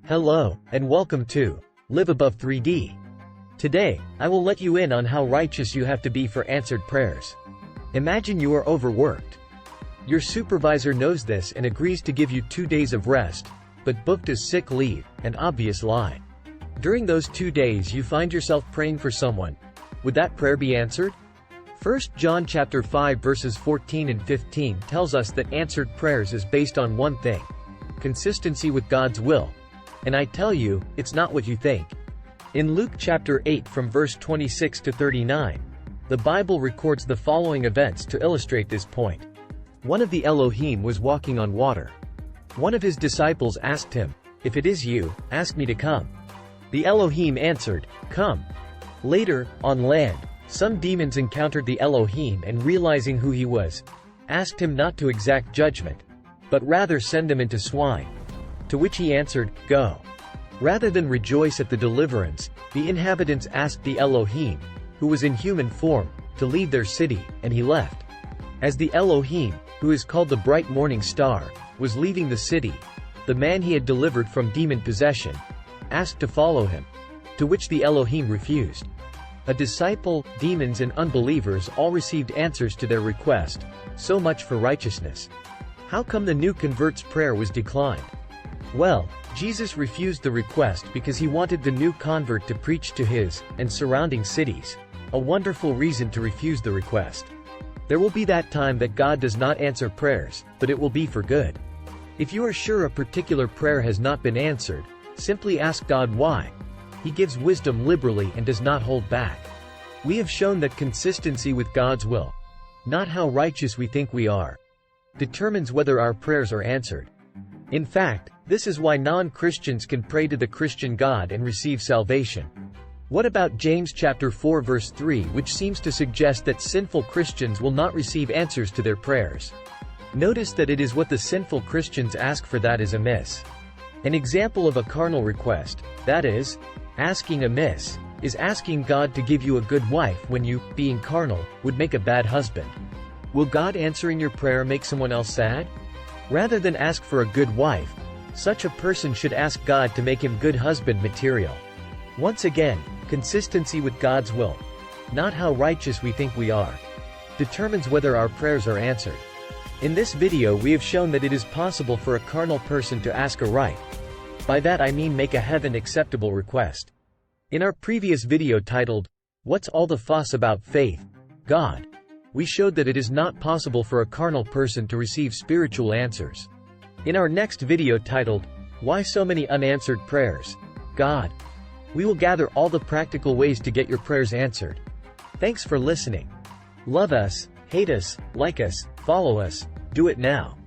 Hello, and welcome to Live Above 3D. Today, I will let you in on how righteous you have to be for answered prayers. Imagine you are overworked. Your supervisor knows this and agrees to give you 2 days of rest, but booked as sick leave, an obvious lie. During those 2 days you find yourself praying for someone. Would that prayer be answered? 1 John chapter 5 verses 14 and 15 tells us that answered prayers is based on one thing: consistency with God's will. And I tell you, it's not what you think. In Luke chapter 8 from verse 26 to 39, the Bible records the following events to illustrate this point. One of the Elohim was walking on water. One of his disciples asked him, "If it is you, ask me to come." The Elohim answered, "Come." Later, on land, some demons encountered the Elohim and, realizing who he was, asked him not to exact judgment, but rather send them into swine. To which he answered, "Go." Rather than rejoice at the deliverance, the inhabitants asked the Elohim, who was in human form, to leave their city, and he left. As the Elohim, who is called the bright morning star, was leaving the city, the man he had delivered from demon possession asked to follow him, to which the Elohim refused. A disciple, demons and unbelievers all received answers to their request. So much for righteousness. How come the new convert's prayer was declined? Well, Jesus refused the request because he wanted the new convert to preach to his and surrounding cities. A wonderful reason to refuse the request. There will be that time that God does not answer prayers, but it will be for good. If you are sure a particular prayer has not been answered, simply ask God why. He gives wisdom liberally and does not hold back. We have shown that consistency with God's will, not how righteous we think we are, determines whether our prayers are answered. In fact, this is why non-Christians can pray to the Christian God and receive salvation. What about James chapter 4 verse 3, which seems to suggest that sinful Christians will not receive answers to their prayers? Notice that it is what the sinful Christians ask for that is amiss. An example of a carnal request, that is, asking amiss, is asking God to give you a good wife when you, being carnal, would make a bad husband. Will God answering your prayer make someone else sad? Rather than ask for a good wife, such a person should ask God to make him good husband material. Once again, consistency with God's will, not how righteous we think we are, determines whether our prayers are answered. In this video we have shown that it is possible for a carnal person to ask a right. By that I mean make a heaven-acceptable request. In our previous video titled, "What's all the fuss about faith, God?" we showed that it is not possible for a carnal person to receive spiritual answers. In our next video titled, "Why so many unanswered prayers, God?" we will gather all the practical ways to get your prayers answered. Thanks for listening. Love us, hate us, like us, follow us, do it now.